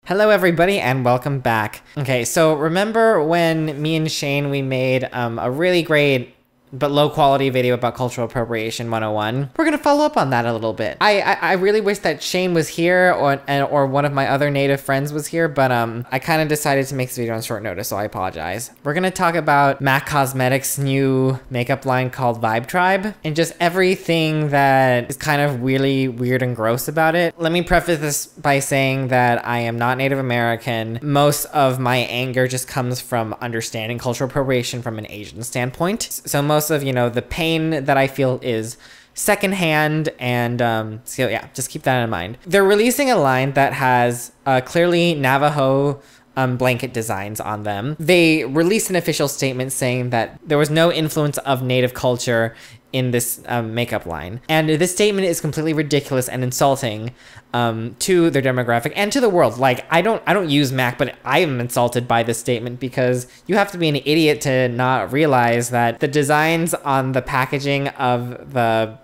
Hello everybody and welcome back. Okay, so remember when me and Shane, we made a really great but low quality video about Cultural Appropriation 101. We're gonna follow up on that a little bit. I really wish that Shane was here or one of my other native friends was here, but I kind of decided to make this video on short notice, so I apologize. We're gonna talk about MAC Cosmetics' new makeup line called Vibe Tribe and just everything that is kind of really weird and gross about it. Let me preface this by saying that I am not Native American. Most of my anger just comes from understanding cultural appropriation from an Asian standpoint. So most of, the pain that I feel is secondhand, and so yeah, just keep that in mind. They're releasing a line that has clearly Navajo blanket designs on them. They released an official statement saying that there was no influence of Native culture in this makeup line. And this statement is completely ridiculous and insulting to their demographic and to the world. Like, I don't use MAC, but I am insulted by this statement because you have to be an idiot to not realize that the designs on the packaging of the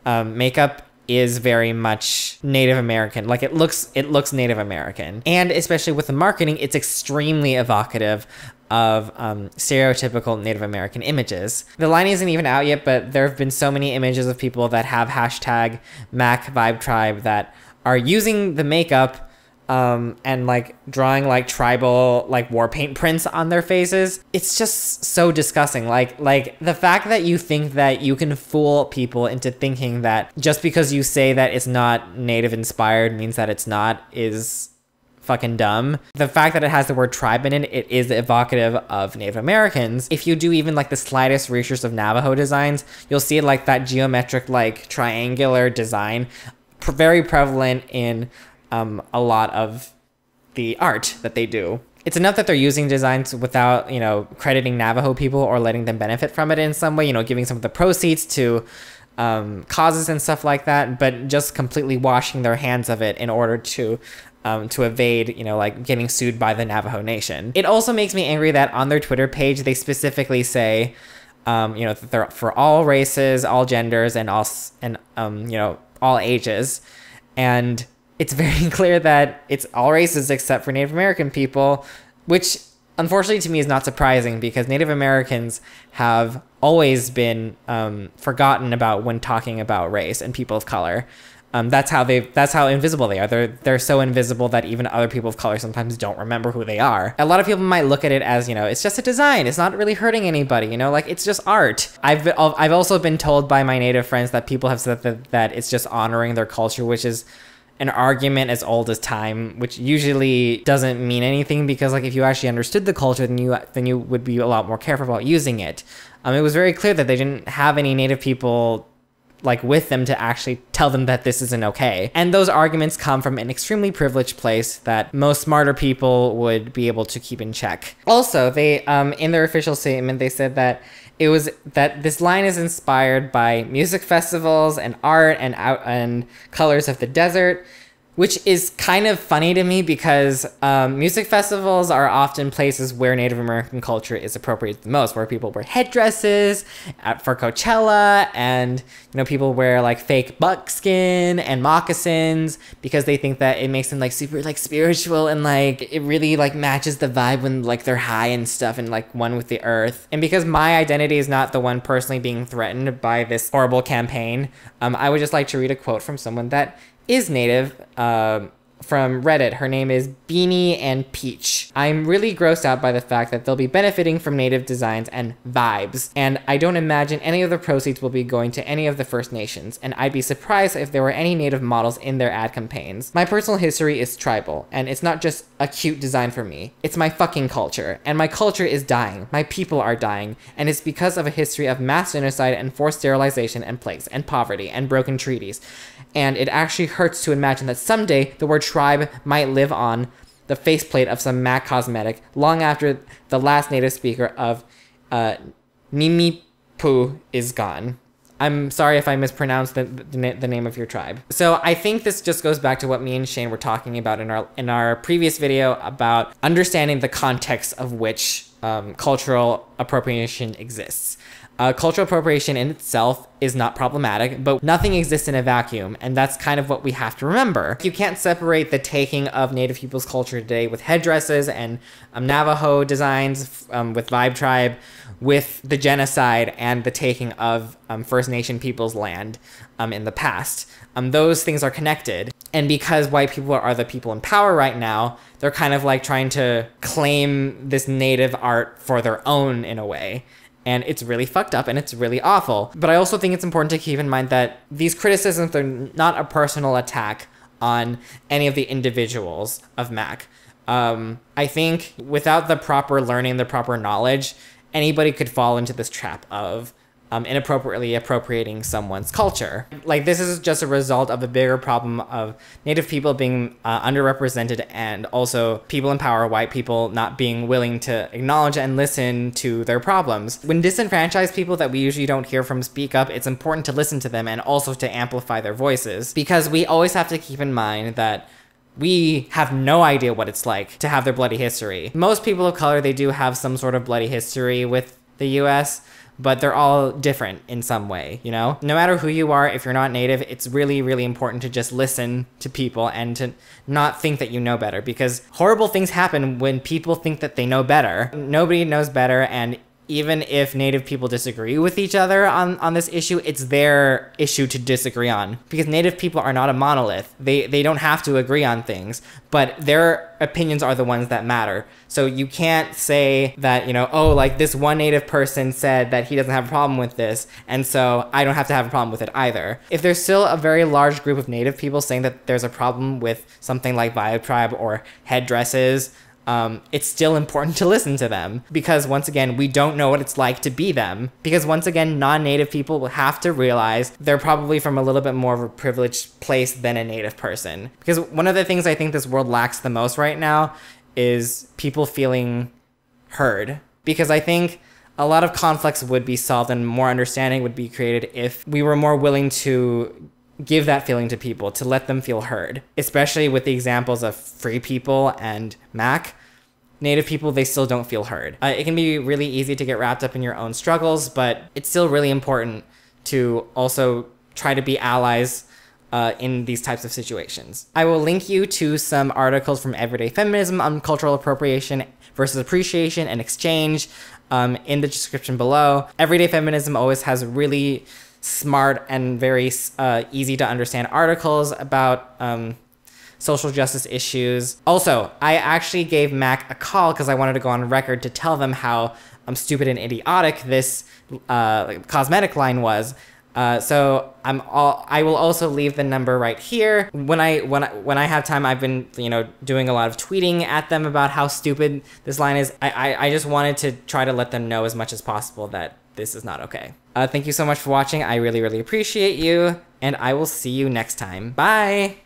makeup is very much Native American. Like, it looks Native American. And especially with the marketing, it's extremely evocative of stereotypical Native American images. The line isn't even out yet, but there have been so many images of people that have hashtag MAC Vibe Tribe that are using the makeup and like drawing like tribal like war paint prints on their faces. It's just so disgusting. Like the fact that you think that you can fool people into thinking that just because you say that it's not Native inspired means that it's not is fucking dumb. The fact that it has the word tribe in it, it is evocative of Native Americans. If you do even like the slightest research of Navajo designs, you'll see like that geometric like triangular design very prevalent in a lot of the art that they do. It's enough that they're using designs without, crediting Navajo people or letting them benefit from it in some way, giving some of the proceeds to causes and stuff like that, but just completely washing their hands of it in order to evade, like getting sued by the Navajo Nation. It also makes me angry that on their Twitter page, they specifically say, that they're for all races, all genders, and all ages. And it's very clear that it's all races except for Native American people, which unfortunately to me is not surprising because Native Americans have always been forgotten about when talking about race and people of color. That's how invisible they are. They're so invisible that even other people of color sometimes don't remember who they are. A lot of people might look at it as, it's just a design. It's not really hurting anybody, like it's just art. I've also been told by my Native friends that people have said that it's just honoring their culture, which is an argument as old as time, which usually doesn't mean anything because like if you actually understood the culture, then you would be a lot more careful about using it. It was very clear that they didn't have any Native people like with them to actually tell them that this isn't okay. And those arguments come from an extremely privileged place that most smarter people would be able to keep in check. Also, they in their official statement, they said that this line is inspired by music festivals and art and colors of the desert, which is kind of funny to me because music festivals are often places where Native American culture is appropriated the most, where people wear headdresses for Coachella, and people wear like fake buckskin and moccasins because they think that it makes them like super like spiritual and like it really like matches the vibe when like they're high and stuff and like one with the earth. And because my identity is not the one personally being threatened by this horrible campaign, I would just like to read a quote from someone that is Native from Reddit. Her name is Beanie and Peach. I'm really grossed out by the fact that they'll be benefiting from Native designs and vibes, and I don't imagine any of the proceeds will be going to any of the First Nations, and I'd be surprised if there were any Native models in their ad campaigns. My personal history is tribal, and it's not just a cute design for me. It's my fucking culture, and my culture is dying. My people are dying, and it's because of a history of mass genocide and forced sterilization and plagues and poverty and broken treaties. And it actually hurts to imagine that someday the word tribe might live on the faceplate of some MAC cosmetic long after the last Native speaker of Nimipu is gone. I'm sorry if I mispronounced the name of your tribe. So I think this just goes back to what me and Shane were talking about in our previous video about understanding the context of which cultural appropriation exists. Cultural appropriation in itself is not problematic, but nothing exists in a vacuum, and that's kind of what we have to remember. You can't separate the taking of Native people's culture today with headdresses and Navajo designs with Vibe Tribe with the genocide and the taking of First Nation people's land in the past. Those things are connected. And because white people are the people in power right now, they're kind of like trying to claim this Native art for their own in a way. And it's really fucked up and it's really awful. But I also think it's important to keep in mind that these criticisms are not a personal attack on any of the individuals of MAC. I think without the proper learning, the proper knowledge, anybody could fall into this trap of inappropriately appropriating someone's culture. Like, this is just a result of a bigger problem of Native people being underrepresented, and also people in power, white people, not being willing to acknowledge and listen to their problems. When disenfranchised people that we usually don't hear from speak up, it's important to listen to them and also to amplify their voices, because we always have to keep in mind that we have no idea what it's like to have their bloody history. Most people of color, they do have some sort of bloody history with the US, but they're all different in some way, you know? No matter who you are, if you're not Native, it's really, really important to just listen to people and to not think that you know better, because horrible things happen when people think that they know better. Nobody knows better, and even if Native people disagree with each other on this issue, it's their issue to disagree on. Because Native people are not a monolith. They don't have to agree on things, but their opinions are the ones that matter. So you can't say that, you know, oh, like this one Native person said that he doesn't have a problem with this, and so I don't have to have a problem with it either. If there's still a very large group of Native people saying that there's a problem with something like Vibe Tribe or headdresses, it's still important to listen to them, because once again, we don't know what it's like to be them. Because once again, non-Native people will have to realize they're probably from a little bit more of a privileged place than a Native person. Because one of the things I think this world lacks the most right now is people feeling heard. Because I think a lot of conflicts would be solved and more understanding would be created if we were more willing to give that feeling to people, to let them feel heard. Especially with the examples of Free People and MAC. Native people, they still don't feel heard. It can be really easy to get wrapped up in your own struggles, but it's still really important to also try to be allies in these types of situations. I will link you to some articles from Everyday Feminism on cultural appropriation versus appreciation and exchange in the description below. Everyday Feminism always has really smart and very easy to understand articles about social justice issues. Also, I actually gave MAC a call because I wanted to go on record to tell them how stupid and idiotic this cosmetic line was. So I will also leave the number right here. When I have time, I've been, you know, doing a lot of tweeting at them about how stupid this line is. I just wanted to try to let them know as much as possible that this is not okay. Thank you so much for watching. I really, really appreciate you, and I will see you next time. Bye!